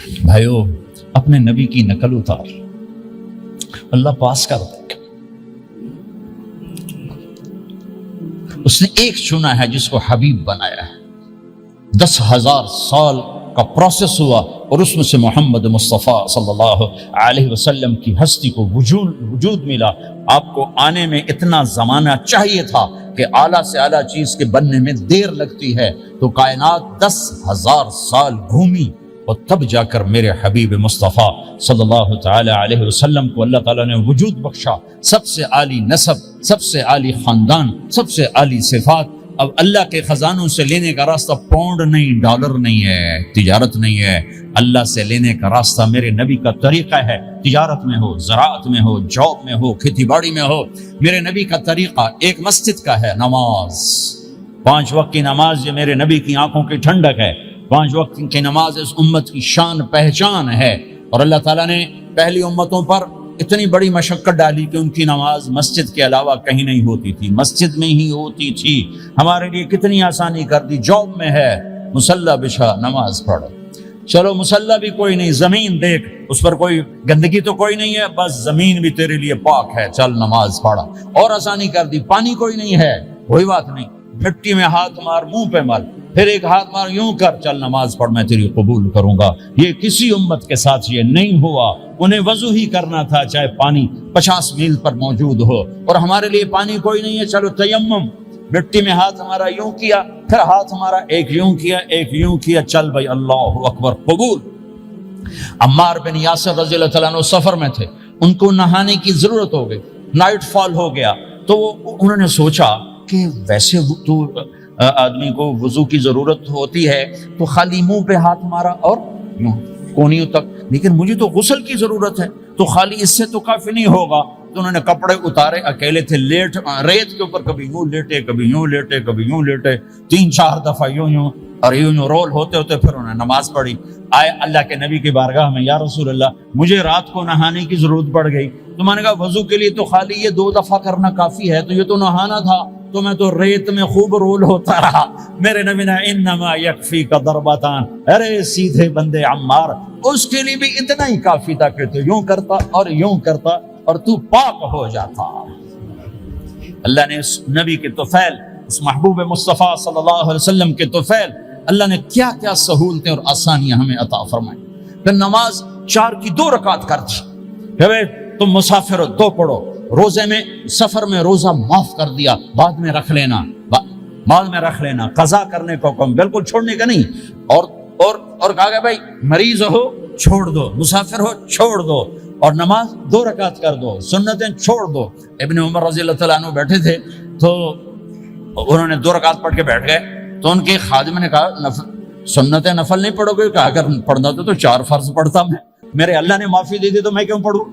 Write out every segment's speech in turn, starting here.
بھائیو اپنے نبی کی نقل اتار، اللہ پاس کر دے گا۔ اس نے ایک چنا ہے جس کو حبیب بنایا ہے، 10,000 سال کا پروسیس ہوا اور اس میں سے محمد مصطفیٰ صلی اللہ علیہ وسلم کی ہستی کو وجود ملا۔ آپ کو آنے میں اتنا زمانہ چاہیے تھا کہ اعلیٰ سے اعلیٰ چیز کے بننے میں دیر لگتی ہے، تو کائنات 10,000 سال گھومی اور تب جا کر میرے حبیب مصطفیٰ صلی اللہ تعالی علیہ وسلم کو اللہ تعالیٰ نے وجود بخشا۔ سب سے عالی نسب، سب سے عالی خاندان، سب سے عالی صفات۔ اب اللہ کے خزانوں سے لینے کا راستہ پاؤنڈ نہیں، ڈالر نہیں ہے، تجارت نہیں ہے، اللہ سے لینے کا راستہ میرے نبی کا طریقہ ہے۔ تجارت میں ہو، زراعت میں ہو، جاب میں ہو، کھیتی باڑی میں ہو، میرے نبی کا طریقہ ایک مسجد کا ہے، نماز، 5 وقت کی نماز۔ یہ میرے نبی کی آنکھوں کی ٹھنڈک ہے۔ 5 وقت کی نماز اس امت کی شان پہچان ہے، اور اللہ تعالیٰ نے پہلی امتوں پر اتنی بڑی مشقت ڈالی کہ ان کی نماز مسجد کے علاوہ کہیں نہیں ہوتی تھی، مسجد میں ہی ہوتی تھی۔ ہمارے لیے کتنی آسانی کر دی، جاب میں ہے، مصلی بچھا نماز پڑھ، چلو مصلی بھی کوئی نہیں، زمین دیکھ اس پر کوئی گندگی تو کوئی نہیں ہے، بس زمین بھی تیرے لیے پاک ہے، چل نماز پڑھا۔ اور آسانی کر دی، پانی کوئی نہیں ہے، کوئی بات نہیں، مٹی میں ہاتھ مار، منہ پہ مل، پھر ایک ہاتھ مار، یوں کر، چل نماز پڑھ، میں تیری قبول کروں گا۔ یہ کسی امت کے ساتھ یہ نہیں ہوا، انہیں وضو ہی کرنا تھا چاہے پانی 50 میل پر موجود ہو، اور ہمارے لیے پانی کوئی نہیں ہے، چلو تیمم، مٹی میں ہاتھ ہمارا یوں کیا، پھر ہاتھ ہمارا ایک یوں کیا، ایک یوں کیا، چل بھائی اللہ اکبر قبول۔ عمار بن یاسر رضی اللہ تعالیٰ عنہ سفر میں تھے، ان کو نہانے کی ضرورت ہو گئی، نائٹ فال ہو گیا، تو انہوں نے سوچا کہ ویسے تو آدمی کو وضو کی ضرورت ہوتی ہے تو خالی منہ پہ ہاتھ مارا اور یوں کونیوں تک، لیکن مجھے تو غسل کی ضرورت ہے، تو خالی اس سے تو کافی نہیں ہوگا۔ تو انہوں نے کپڑے اتارے، اکیلے تھے، ریت کے اوپر کبھی یوں لیٹے، کبھی یوں لیٹے، کبھی یوں لیٹے، 3-4 دفعہ یوں اور یوں رول ہوتے ہوتے پھر انہوں نے نماز پڑھی۔ آئے اللہ کے نبی کی بارگاہ میں، یا رسول اللہ مجھے رات کو نہانے کی ضرورت پڑ گئی، تو میں نے کہا وضو کے لیے تو خالی یہ 2 دفعہ کرنا کافی ہے، تو یہ تو نہانا تھا، تو میں تو ریت میں خوب رول ہوتا رہا۔ میرے نبی نے انما یکفیک ضربتان، ارے سیدھے بندے عمار، اس کے لیے بھی اتنا ہی کافی تھا کہ تو یوں کرتا اور یوں کرتا اور تو پاک ہو جاتا۔ اللہ نے اس نبی کے طفیل، اس محبوب مصطفیٰ صلی اللہ علیہ وسلم کے طفیل، اللہ نے کیا کیا سہولتیں اور آسانیاں ہمیں عطا فرمائیں۔ پھر نماز 4 کی 2 رکعت کر دی، کہ تم مسافر ہو 2 پڑھو، روزے میں سفر میں روزہ معاف کر دیا، بعد میں رکھ لینا، بعد میں رکھ لینا، قضا کرنے کو حکم، بالکل چھوڑنے کا نہیں۔ اور کہا گیا بھائی مریض ہو چھوڑ دو، مسافر ہو چھوڑ دو، اور نماز 2 رکعت کر دو، سنتیں چھوڑ دو۔ ابن عمر رضی اللہ تعالیٰ عنہ بیٹھے تھے، تو انہوں نے 2 رکعت پڑھ کے بیٹھ گئے، تو ان کے خادم نے کہا سنتیں نفل نہیں پڑھو گے؟ کہا اگر پڑھنا تو 4 فرض پڑھتا میں، میرے اللہ نے معافی دے دی تو میں کیوں پڑھوں؟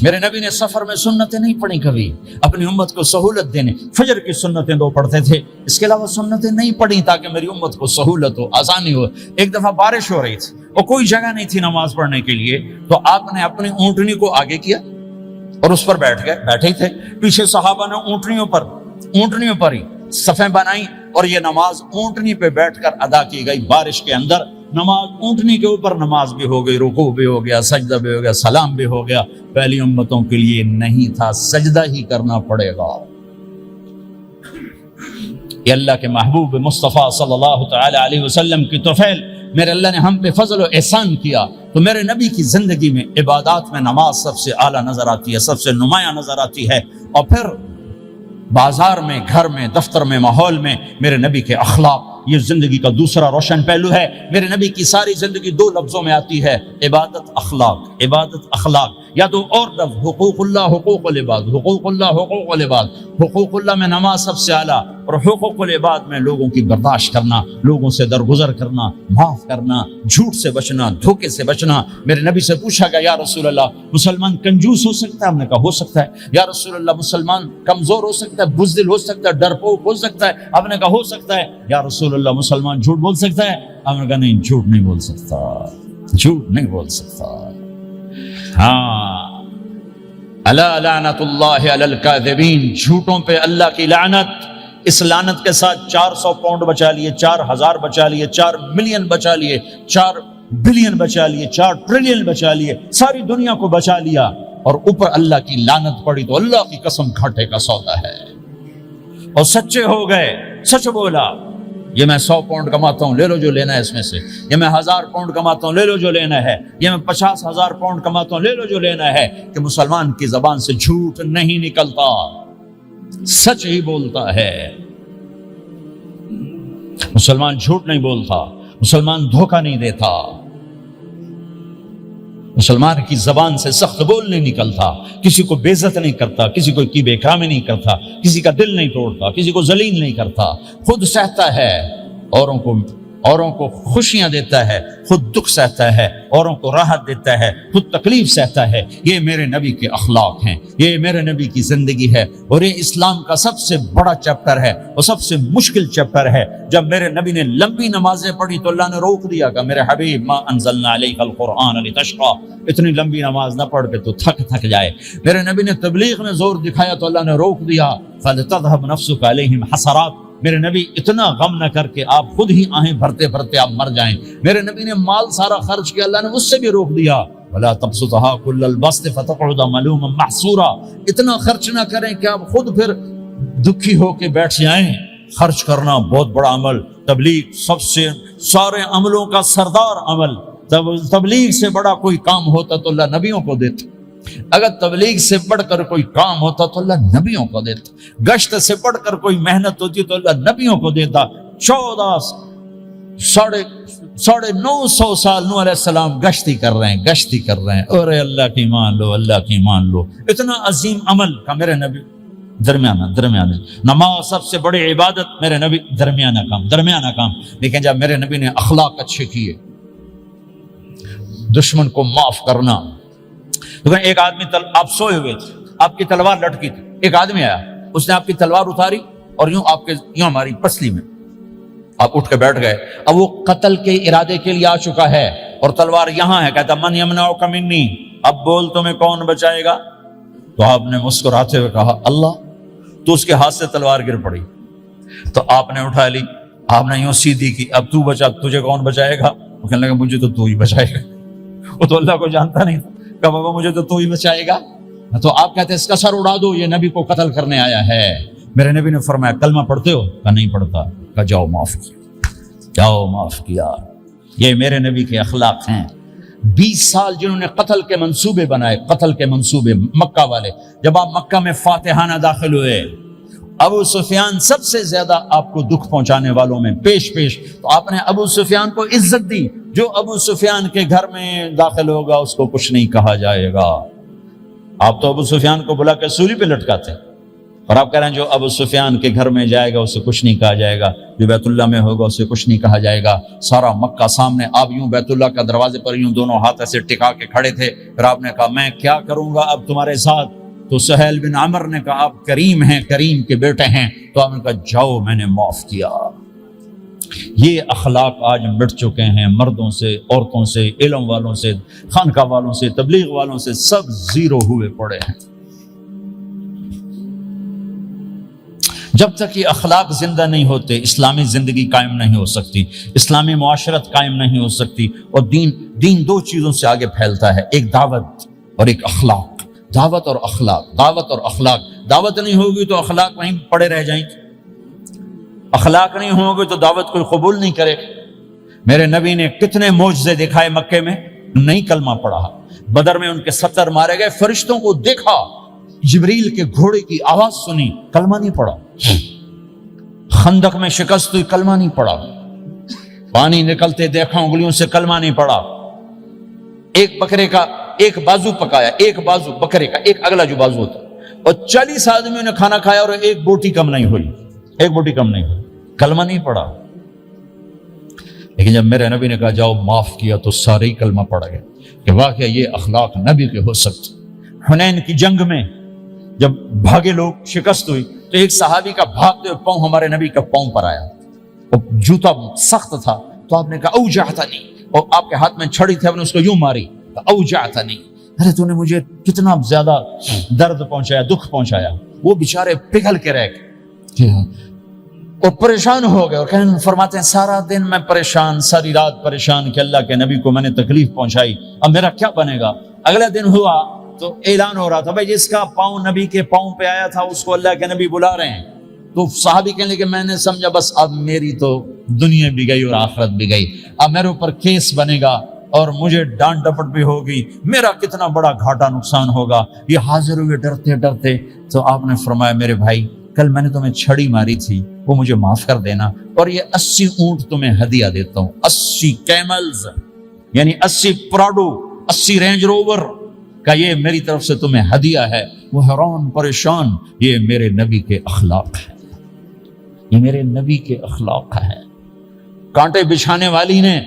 میرے نبی نے سفر میں سنتیں نہیں پڑھی کبھی، اپنی امت کو سہولت دینے، فجر کی سنتیں 2 پڑھتے تھے، اس کے علاوہ سنتیں نہیں پڑھی تاکہ میری امت کو سہولت ہو، آسانی ہو۔ ایک دفعہ بارش ہو رہی تھی اور کوئی جگہ نہیں تھی نماز پڑھنے کے لیے، تو آپ نے اپنی اونٹنی کو آگے کیا اور اس پر بیٹھ گئے، بیٹھے ہی تھے، پیچھے صحابہ نے اونٹنیوں پر ہی صفیں بنائی، اور یہ نماز اونٹنی پہ بیٹھ کر ادا کی گئی۔ بارش کے اندر نماز اونٹنی کے اوپر نماز بھی ہو گئی، رکوع بھی ہو گیا، سجدہ بھی ہو گیا، سلام بھی ہو گیا۔ پہلی امتوں کے لیے نہیں تھا، سجدہ ہی کرنا پڑے گا۔ یہ اللہ کے محبوب مصطفیٰ صلی اللہ تعالی علیہ وسلم کی طفیل، میرے اللہ نے ہم پہ فضل و احسان کیا، تو میرے نبی کی زندگی میں عبادات میں نماز سب سے اعلیٰ نظر آتی ہے، سب سے نمایاں نظر آتی ہے۔ اور پھر بازار میں، گھر میں، دفتر میں، ماحول میں میرے نبی کے اخلاق، یہ زندگی کا دوسرا روشن پہلو ہے۔ میرے نبی کی ساری زندگی 2 لفظوں میں آتی ہے، عبادت اخلاق، عبادت اخلاق، یا تو اور لفظ حقوق اللہ حقوق العباد، حقوق اللہ حقوق العباد۔ حقوق اللہ میں نماز سب سے اعلیٰ، اور حقوق العباد میں لوگوں کی برداشت کرنا، لوگوں سے درگزر کرنا، معاف کرنا، جھوٹ سے بچنا، دھوکے سے بچنا۔ میرے نبی سے پوچھا گیا یا رسول اللہ مسلمان کنجوس ہو سکتا ہے؟ ہم نے کہا ہو سکتا ہے۔ یا رسول اللہ مسلمان کمزور ہو سکتا ہے، بزدل ہو سکتا ہے، ڈرپوک ہو سکتا ہے؟ ہم نے کہا ہو سکتا ہے۔ یا رسول اللہ مسلمان جھوٹ بول سکتا ہے؟ ہم نے کہا نہیں، جھوٹ نہیں بول سکتا، جھوٹ نہیں بول سکتا۔ ہاں، الا لعنت اللہ علی الکاذبین، جھوٹوں پہ اللہ کی لعنت۔ اس لعنت کے ساتھ 400 پاؤنڈ بچا لیے، 4000 بچا لیے، 4 ملین بچا لیے، 4 بلین بچا لیے، 4 ٹریلین بچا لیے، ساری دنیا کو بچا لیا، اور اوپر اللہ کی لعنت پڑی تو اللہ کی قسم گھاٹے کا سودا ہے۔ اور سچے ہو گئے، سچ بولا، یہ میں 100 پاؤنڈ کماتا ہوں، لے لو جو لینا ہے اس میں سے، یہ میں 1000 پاؤنڈ کماتا ہوں، لے لو جو لینا ہے، یہ میں 50,000 پاؤنڈ کماتا ہوں، لے لو جو لینا ہے، کہ مسلمان کی زبان سے جھوٹ نہیں نکلتا، سچ ہی بولتا ہے۔ مسلمان جھوٹ نہیں بولتا، مسلمان دھوکہ نہیں دیتا، مسلمان کی زبان سے سخت بول نہیں نکلتا، کسی کو بے عزت نہیں کرتا، کسی کو کی بے اکرامی نہیں کرتا، کسی کا دل نہیں توڑتا، کسی کو ذلیل نہیں کرتا، خود سہتا ہے، اوروں کو خوشیاں دیتا ہے، خود دکھ سہتا ہے، اوروں کو راحت دیتا ہے، خود تکلیف سہتا ہے۔ یہ میرے نبی کے اخلاق ہیں، یہ میرے نبی کی زندگی ہے، اور یہ اسلام کا سب سے بڑا چیپٹر ہے اور سب سے مشکل چیپٹر ہے۔ جب میرے نبی نے لمبی نمازیں پڑھی تو اللہ نے روک دیا کہ میرے حبیب ما انزلنا علیک القرآن لتشقى، اتنی لمبی نماز نہ پڑھ کے تو تھک جائے۔ میرے نبی نے تبلیغ میں زور دکھایا تو اللہ نے روک دیا، فلتذهب نفسك علیہم حسرات، میرے نبی اتنا غم نہ کر کے آپ خود ہی آہیں بھرتے بھرتے آپ مر جائیں۔ میرے نبی نے مال سارا خرچ کیا، اللہ نے اس سے بھی روک دیا، وَلَا تَبْسُطْهَا كُلَّ الْبَسْطِ فَتَقْعُدَ مَلُومًا مَحْسُورًا، اتنا خرچ نہ کریں کہ آپ خود پھر دکھی ہو کے بیٹھ جائیں۔ خرچ کرنا بہت بڑا عمل، تبلیغ سب سے سارے عملوں کا سردار عمل، تبلیغ سے بڑا کوئی کام ہوتا تو اللہ نبیوں کو دیتا، اگر تبلیغ سے بڑھ کر کوئی کام ہوتا تو اللہ نبیوں کو دیتا، گشت سے بڑھ کر کوئی محنت ہوتی تو اللہ نبیوں کو دیتا۔ 950 سال نوح علیہ السلام گشتی کر رہے ہیں، اور اللہ کی مان لو، اللہ کی مان لو، اتنا عظیم عمل کا میرے نبی درمیانہ نماز سب سے بڑی عبادت، میرے نبی درمیانہ کام، لیکن جب میرے نبی نے اخلاق اچھے کیے، دشمن کو معاف کرنا۔ ایک آدمی آپ سوئے ہوئے تھے، آپ کی تلوار لٹکی تھی، ایک آدمی آیا، اس نے آپ کی تلوار اتاری اور یوں ہماری پسلی میں، آپ اٹھ کے بیٹھ گئے، اب وہ قتل کے ارادے کے لیے آ چکا ہے اور تلوار یہاں ہے، کہتا من یمنعک منی، اب بول تمہیں کون بچائے گا؟ تو آپ نے مسکراتے ہوئے کہا اللہ، تو اس کے ہاتھ سے تلوار گر پڑی، تو آپ نے اٹھا لی، آپ نے یوں سیدھی کی، اب تو بچا، تجھے کون بچائے گا؟ وہ کہنے لگا مجھے تو ہی بچائے گا، وہ تو اللہ کو جانتا نہیں تھا، کہ بابا مجھے تو ہی بچائے گا۔ تو آپ کہتے ہیں اس کا سر اڑا دو، یہ نبی کو قتل کرنے آیا ہے۔ میرے نبی نے فرمایا کلمہ پڑھتے ہو؟ کہ نہیں پڑھتا۔ کہ جاؤ معاف کیا۔ یہ میرے نبی کے اخلاق ہیں۔ 20 سال جنہوں نے قتل کے منصوبے بنائے، قتل کے منصوبے، مکہ والے، جب آپ مکہ میں فاتحانہ داخل ہوئے، ابو سفیان سب سے زیادہ آپ کو دکھ پہنچانے والوں میں پیش، تو آپ نے ابو سفیان کو عزت دی۔ جو ابو سفیان کے گھر میں داخل ہوگا اس کو کچھ نہیں کہا جائے گا۔ آپ تو ابو سفیان کو بلا کے سولی پہ لٹکاتے، اور آپ کہہ رہے ہیں جو ابو سفیان کے گھر میں جائے گا اسے کچھ نہیں کہا جائے گا، جو بیت اللہ میں ہوگا اسے کچھ نہیں کہا جائے گا۔ سارا مکہ سامنے، آپ یوں بیت اللہ کا دروازے پر یوں دونوں ہاتھ ایسے ٹکا کے کھڑے تھے، پھر آپ نے کہا میں کیا کروں گا اب تمہارے ساتھ؟ تو سہیل بن عمر نے کہا آپ کریم ہیں، کریم کے بیٹے ہیں، تو آپ نے کہا جاؤ میں نے معاف کیا۔ یہ اخلاق آج مٹ چکے ہیں، مردوں سے، عورتوں سے، علم والوں سے، خانقاہ والوں سے، تبلیغ والوں سے، سب زیرو ہوئے پڑے ہیں۔ جب تک یہ اخلاق زندہ نہیں ہوتے اسلامی زندگی قائم نہیں ہو سکتی، اسلامی معاشرت قائم نہیں ہو سکتی، اور دین 2 چیزوں سے آگے پھیلتا ہے، ایک دعوت اور ایک اخلاق۔ دعوت اور اخلاق، دعوت نہیں ہوگی تو اخلاق وہیں پڑے رہ جائیں گے، اخلاق نہیں ہوں گے تو دعوت کوئی قبول نہیں کرے۔ میرے نبی نے کتنے معجزے دکھائے مکے میں، نہیں کلمہ پڑھا۔ بدر میں ان کے 70 مارے گئے، فرشتوں کو دیکھا، جبریل کے گھوڑے کی آواز سنی، کلمہ نہیں پڑھا۔ خندق میں شکست ہوئی، کلمہ نہیں پڑھا۔ پانی نکلتے دیکھا انگلیوں سے، کلمہ نہیں پڑھا۔ ایک بکرے کا ایک بازو پکایا، ایک بازو بکرے کا، ایک اگلا جو بازو ہوتا، اور 40 آدمیوں نے کھانا کھایا اور ایک بوٹی کم نہیں ہوئی، کلمہ نہیں پڑھا۔ لیکن جب میرے نبی نے کہا جاؤ معاف کیا تو سارے ہی کلمہ پڑھ گئے کہ واقعہ یہ اخلاق نبی کے ہو سکتے۔ حنین کی جنگ میں جب بھاگے لوگ، شکست ہوئی، تو ایک صحابی کا بھاگتے ہوئے پاؤں ہمارے نبی کا پاؤں پر آیا، اور جوتا سخت تھا، تو آپ نے کہا اوجعتنی، اور آپ کے ہاتھ میں چھڑی تھی، آپ نے اس کو یوں ماری، اوجعتنی، ارے تو نے مجھے کتنا زیادہ درد پہنچایا، دکھ پہنچایا۔ وہ بیچارے پگھل کے رہ گئے، اور پریشان ہو گئے، اور کہنے فرماتے ہیں سارا دن میں پریشان، ساری رات پریشان کہ اللہ کے نبی کو میں نے تکلیف پہنچائی، اب میرا کیا بنے گا؟ اگلا دن ہوا تو اعلان ہو رہا تھا بھائی جس کا پاؤں نبی کے پاؤں پہ آیا تھا اس کو اللہ کے نبی بلا رہے ہیں. تو صحابی کہنے لگے میں نے سمجھا بس اب میری تو دنیا بھی گئی اور آخرت بھی گئی، اب میرے اوپر کیس بنے گا اور مجھے ڈانٹ ڈپٹ بھی ہوگی، میرا کتنا بڑا گھاٹا نقصان ہوگا. یہ حاضر ہوئے ڈرتے ڈرتے. تو آپ نے فرمایا میرے بھائی کل میں نے تمہیں چھڑی ماری تھی وہ مجھے معاف کر دینا، اور یہ 80 اونٹ تمہیں ہدیہ دیتا ہوں، 80 کیملز یعنی 80 پراڈو، 80 رینج روور کا یہ میری طرف سے تمہیں ہدیہ ہے. وہ حیران پریشان، یہ میرے نبی کے اخلاق ہے، یہ میرے نبی کے اخلاق ہے. کانٹے بچھانے والی نے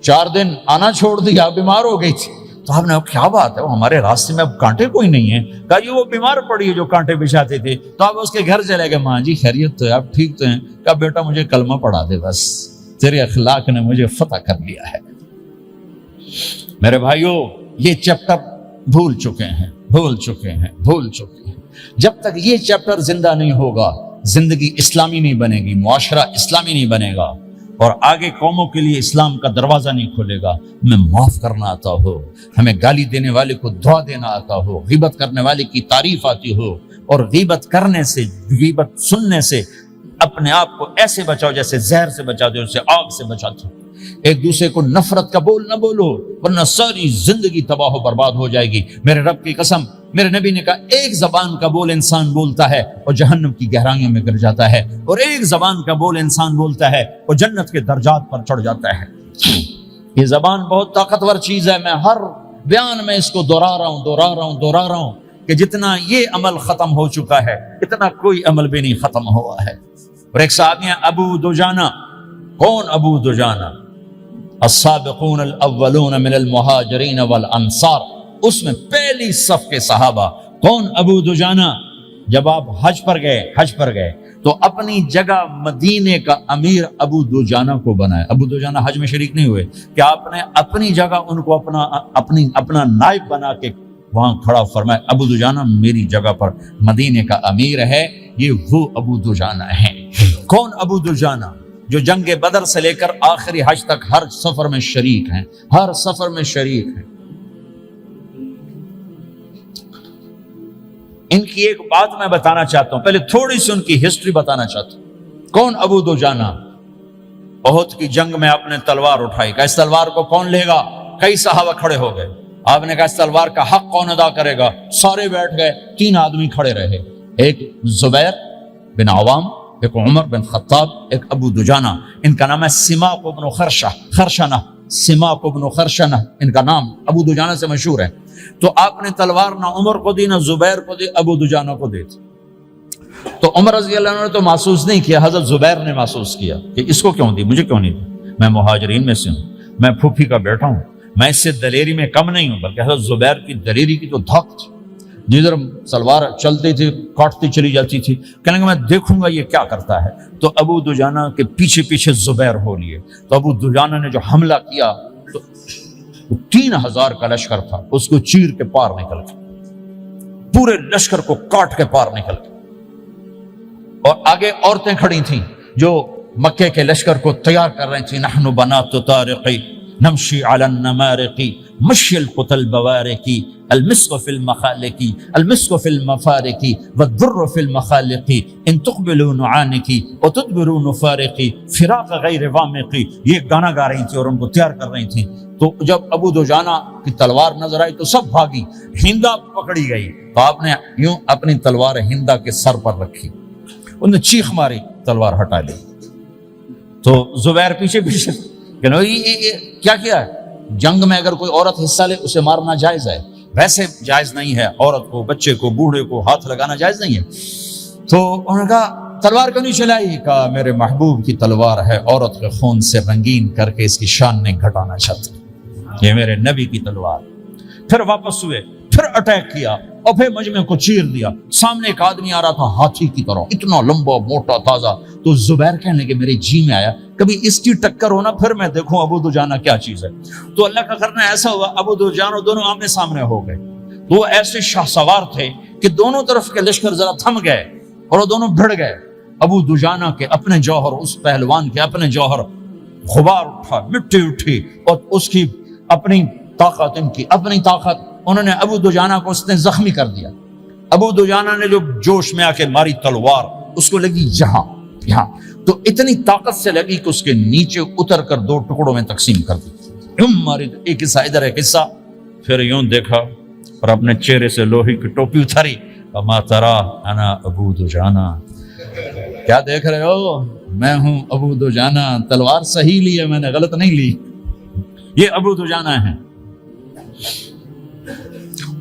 4 دن آنا چھوڑ دیا، بیمار ہو گئی تھی. تو آپ نے کیا بات ہے وہ ہمارے راستے میں اب کانٹے کوئی نہیں ہیں؟ کہا یہ وہ بیمار پڑی ہے جو کانٹے بچھاتے تھے. تو آپ اس کے گھر چلے گئے، ماں جی خیریت تو ہے، آپ ٹھیک تو ہیں؟ کہا بیٹا مجھے کلمہ پڑھا دے، بس تیرے اخلاق نے مجھے فتح کر لیا ہے. میرے بھائیو یہ چیپٹر بھول چکے ہیں. جب تک یہ چیپٹر زندہ نہیں ہوگا زندگی اسلامی نہیں بنے گی، معاشرہ اسلامی نہیں بنے گا، اور آگے قوموں کے لیے اسلام کا دروازہ نہیں کھلے گا. ہمیں معاف کرنا آتا ہو، ہمیں گالی دینے والے کو دعا دینا آتا ہو، غیبت کرنے والے کی تعریف آتی ہو، اور غیبت کرنے سے، غیبت سننے سے اپنے آپ کو ایسے بچاؤ جیسے زہر سے بچاتے ہو، اسے آگ سے بچاتے ہو. ایک دوسرے کو نفرت کا بول نہ بولو ورنہ ساری زندگی تباہ و برباد ہو جائے گی. میرے رب کی قسم، میرے نبی نے کہا ایک زبان کا بول انسان بولتا ہے اور جہنم کی گہرائیوں میں گر جاتا ہے، اور ایک زبان کا بول انسان بولتا ہے اور جنت کے درجات پر چڑھ جاتا ہے. یہ زبان بہت طاقتور چیز ہے. میں ہر بیان میں اس کو دہرا رہا ہوں کہ جتنا یہ عمل ختم ہو چکا ہے اتنا کوئی عمل بھی نہیں ختم ہوا ہے. اور ایک صحابی ہیں ابو دجانہ. کون ابو دجانہ؟ السابقون الاولون من المہاجرین والانصار، اس میں پہلی صف کے صحابہ. کون ابو دجانہ؟ جب آپ حج پر گئے تو اپنی جگہ مدینے کا امیر ابو دجانہ کو بنایا. ابو دجانہ حج میں شریک نہیں ہوئے کہ آپ نے اپنی جگہ ان کو اپنا نائب بنا کے وہاں کھڑا فرمایا ابو دجانہ میری جگہ پر مدینے کا امیر ہے. یہ وہ ابو دجانہ ہیں. کون ابو دجانہ؟ جو جنگ بدر سے لے کر آخری حج تک ہر سفر میں شریک ہیں. ان کی ایک بات میں بتانا چاہتا ہوں، پہلے تھوڑی سی ان کی ہسٹری بتانا چاہتا ہوں. کون ابو دجانہ؟ احد کی جنگ میں آپ نے تلوار اٹھائی، کہا اس تلوار کو کون لے گا؟ کئی صحابہ کھڑے ہو گئے. آپ نے کہا اس تلوار کا حق کون ادا کرے گا؟ سارے بیٹھ گئے. 3 آدمی کھڑے رہے، ایک زبیر بن عوام، ایک عمر بن خطاب، ایک ابو دجانہ. ان کا نام ہے سماق بن خرشنہ ان کا نام ابو دجانہ سے مشہور ہے. تو آپ نے تلوار نہ عمر کو دی نہ زبیر کو دی، ابو دجانہ کو دی. تو عمر رضی اللہ عنہ نے تو محسوس نہیں کیا، حضرت زبیر نے محسوس کیا کہ اس کو کیوں دی، مجھے کیوں نہیں دی؟ میں مہاجرین میں سے ہوں، میں پھوپھی کا بیٹا ہوں، میں اس سے دلیری میں کم نہیں ہوں. بلکہ حضرت زبیر کی دلیری کی تو دھک تھی، جدھر سلوار چلتی تھی کاٹتی چلی جاتی تھی. کہنے میں دیکھوں گا یہ کیا کرتا ہے. تو ابو دجانہ کے پیچھے پیچھے زبیر ہو لیے. تو ابو دجانہ نے جو حملہ کیا تو 3000 کا لشکر تھا، اس کو چیر کے پار نکل گیا، پورے لشکر کو کاٹ کے پار نکل گیا. اور آگے عورتیں کھڑی تھیں جو مکے کے لشکر کو تیار کر رہی تھیں. نحن بنات طارقی نمشی علی النمارقی مشی القتل البوارقی المسك في المخالق المسك في المفارق والضر في المخالق ان تقبلوا نعانق وتدبروا نفارق فراق غیر وامق. یہ گانا گا رہی تھی اور ان کو تیار کر رہی تھی. تو جب ابو دجانہ کی تلوار نظر آئی تو سب بھاگی، ہندا پکڑی گئی. تو آپ نے یوں اپنی تلوار ہندا کے سر پر رکھی، انہوں نے چیخ ماری، تلوار ہٹا لی. تو زبیر پیچھے پیچھے کہ کیا کیا ہے؟ جنگ میں اگر کوئی عورت حصہ لے اسے مارنا جائز ہے، ویسے جائز نہیں ہے. عورت کو، بچے کو، بوڑھے کو ہاتھ لگانا جائز نہیں ہے. تو انہوں نے کہا تلوار کیوں نہیں چلائی؟ کہا میرے محبوب کی تلوار ہے، عورت کے خون سے رنگین کر کے اس کی شان نہیں گھٹانا چاہتے، یہ میرے نبی کی تلوار. پھر واپس ہوئے، پھر اٹیک کیا اور پھر مجمع کو چیر دیا. سامنے ایک آدمی آ رہا تھا ہاتھی کی طرح، اتنا لمبا موٹا تازہ. تو زبیر کہنے لگے میرے جی میں آیا کبھی اس کی ٹکر ہونا پھر میں دیکھوں ابو دجانہ کیا چیز ہے. تو اللہ کا کرنا ایسا ہوا ابو دجانہ دونوں آمنے سامنے ہو گئے. تو وہ ایسے شاہ سوار تھے کہ دونوں طرف کے لشکر ذرا تھم گئے اور وہ دونوں بھڑ گئے. ابو دجانہ کے اپنے جوہر، اس پہلوان کے اپنے جوہر، غبار اٹھا، مٹی اٹھی، اور اس کی اپنی طاقت، ان کی اپنی طاقت، انہوں نے ابو دجانہ کو اس نے زخمی کر دیا۔ ابو دجانہ نے جو جوش میں آ کے ماری تلوار، اس کو لگی یہاں، تو اتنی طاقت سے لگی کہ اس کے نیچے اتر کر 2 ٹکڑوں میں تقسیم کر دی۔ ماری، ایک حصہ ادھر ایک حصہ، پھر یوں دیکھا اور اپنے چہرے سے لوہے کی ٹوپی اتاری، اما ترا انا ابو دجانہ، کیا دیکھ رہے ہو، میں ہوں ابو دجانہ، تلوار صحیح لی ہے میں نے، غلط نہیں لی، یہ ابو دجانہ ہیں۔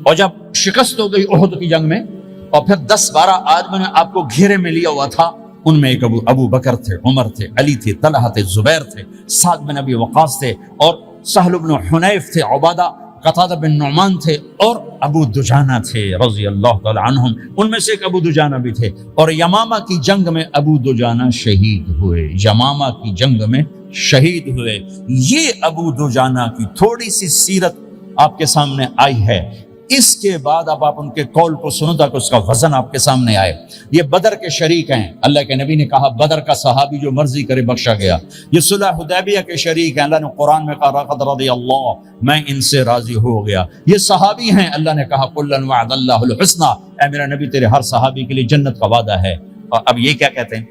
اور جب شکست ہو گئی احد کی جنگ میں، اور پھر 10-12 آدمی نے آپ کو گھیرے میں لیا ہوا تھا، ان میں ایک ابو بکر تھے، عمر تھے، علی تھے، طلحہ تھے، زبیر تھے، سعد بن ابی وقاص تھے، اور سہل بن حنیف تھے، عبادہ قتادہ بن نعمان تھے، اور ابو دجانہ تھے رضی اللہ تعالی عنہم، ان میں سے ایک ابو دجانہ بھی تھے۔ اور یمامہ کی جنگ میں ابو دجانہ شہید ہوئے، یمامہ کی جنگ میں شہید ہوئے۔ یہ ابو دجانہ کی تھوڑی سی سیرت آپ کے سامنے آئی ہے۔ اس کے بعد اب آپ ان کے قول کو سنو تاکہ اس کا وزن آپ کے سامنے آئے۔ یہ بدر کے شریک ہیں، اللہ کے نبی نے کہا بدر کا صحابی جو مرضی کرے بخشا گیا۔ یہ صلح حدیبیہ کے شریک ہیں، اللہ نے قرآن میں کہا لقد رضی اللہ، میں ان سے راضی ہو گیا۔ یہ صحابی ہیں، اللہ نے کہا کلا وعد اللہ الحسنی، اے میرا نبی تیرے ہر صحابی کے لیے جنت کا وعدہ ہے۔ اور اب یہ کیا کہتے ہیں،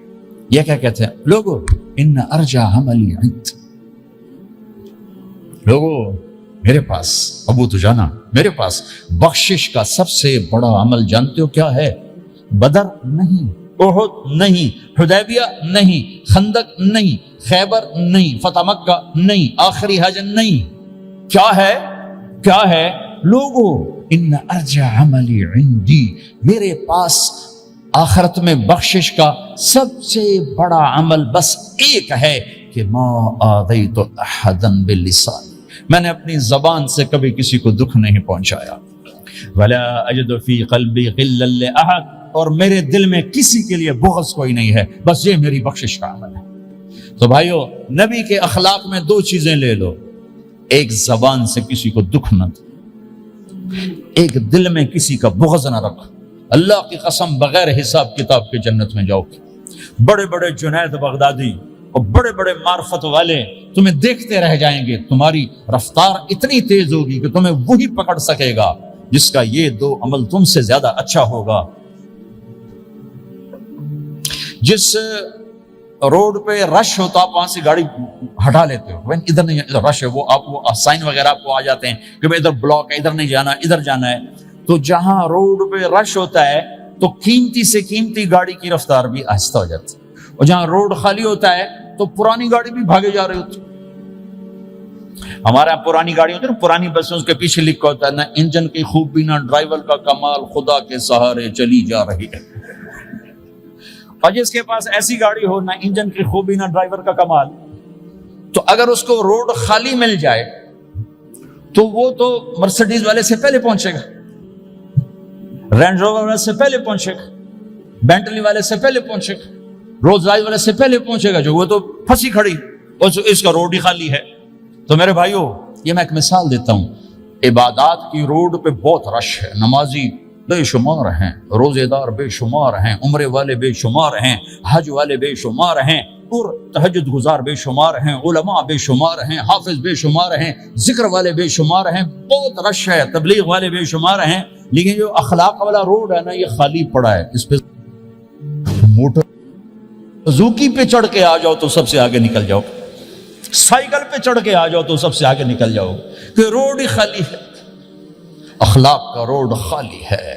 یہ کیا کہتے ہیں لوگو، ان ارجع عملی عند، لوگو میرے پاس، ابو دجانہ میرے پاس بخشش کا سب سے بڑا عمل جانتے ہو کیا ہے؟ بدر نہیں، احد نہیں، حدیبیہ نہیں، خندق نہیں، خیبر نہیں، فتح مکہ نہیں، آخری حج نہیں، کیا ہے؟ کیا ہے لوگو؟ ان ارجع عملی عندی، میرے پاس آخرت میں بخشش کا سب سے بڑا عمل بس ایک ہے کہ ما آذیت احدا باللسان، میں نے اپنی زبان سے کبھی کسی کو دکھ نہیں پہنچایا۔ ولا اجد فی قلبی غلا لاحد، اور میرے دل میں کسی کے لیے بغض کوئی نہیں ہے، بس یہ میری بخشش کا عمل ہے۔ تو بھائیو، نبی کے اخلاق میں 2 چیزیں لے لو، ایک زبان سے کسی کو دکھ نہ دو، ایک دل میں کسی کا بغض نہ رکھ۔ اللہ کی قسم بغیر حساب کتاب کے جنت میں جاؤ گے۔ بڑے بڑے جنید بغدادی اور بڑے بڑے معرفت والے تمہیں دیکھتے رہ جائیں گے، تمہاری رفتار اتنی تیز ہوگی کہ تمہیں وہی پکڑ سکے گا جس کا یہ 2 عمل تم سے زیادہ اچھا ہوگا۔ جس روڈ پہ رش ہوتا آپ وہاں سے گاڑی ہٹا لیتے ہو، ادھر نہیں، ادھر رش ہے، وہ سائن وغیرہ آپ کو آ جاتے ہیں کہ ادھر بلاک ہے، ادھر نہیں جانا، ادھر جانا ہے۔ تو جہاں روڈ پہ رش ہوتا ہے تو قیمتی سے قیمتی گاڑی کی رفتار بھی آہستہ ہو جاتی ہے، اور جہاں روڈ خالی ہوتا ہے تو پرانی گاڑی بھی بھاگے جا رہی ہوتی۔ ہمارے یہاں پرانی گاڑی ہوتی ہے نا، پرانی بسوں کے پیچھے لکھا ہوتا ہے نہ انجن کی خوبی نہ ڈرائیور کا کمال، خدا کے سہارے چلی جا رہی ہے۔ اور جس کے پاس ایسی گاڑی ہو، نہ انجن کی خوبی نہ ڈرائیور کا کمال، تو اگر اس کو روڈ خالی مل جائے تو وہ تو مرسیڈیز والے سے پہلے پہنچے گا، رینج روور والے سے پہلے پہنچے گا، بینٹلی والے سے پہلے پہنچے گا، رولز رائس والے سے پہلے پہنچے گا، جو وہ تو پھنسی کھڑی، اور اس کا روڈ ہی خالی ہے۔ تو میرے بھائیو، یہ میں ایک مثال دیتا ہوں، عبادات کی روڈ پہ بہت رش ہے، نمازی بے شمار ہیں، روزے دار بے شمار ہیں، عمرے والے بے شمار ہیں، حج والے بے شمار ہیں، اور تہجد گزار بے شمار ہیں، علماء بے شمار ہیں، حافظ بے شمار ہیں، ذکر والے بے شمار ہیں، بہت رش ہے، تبلیغ والے بے شمار ہیں، لیکن جو اخلاق والا روڈ ہے نا، یہ خالی پڑا ہے۔ اس پہ موٹر زوکی پہ چڑھ کے آ جاؤ تو سب سے آگے نکل جاؤ، سائیکل پہ چڑھ کے آ جاؤ تو سب سے آگے نکل جاؤ، کہ روڈ ہی خالی ہے، اخلاق کا روڈ خالی ہے۔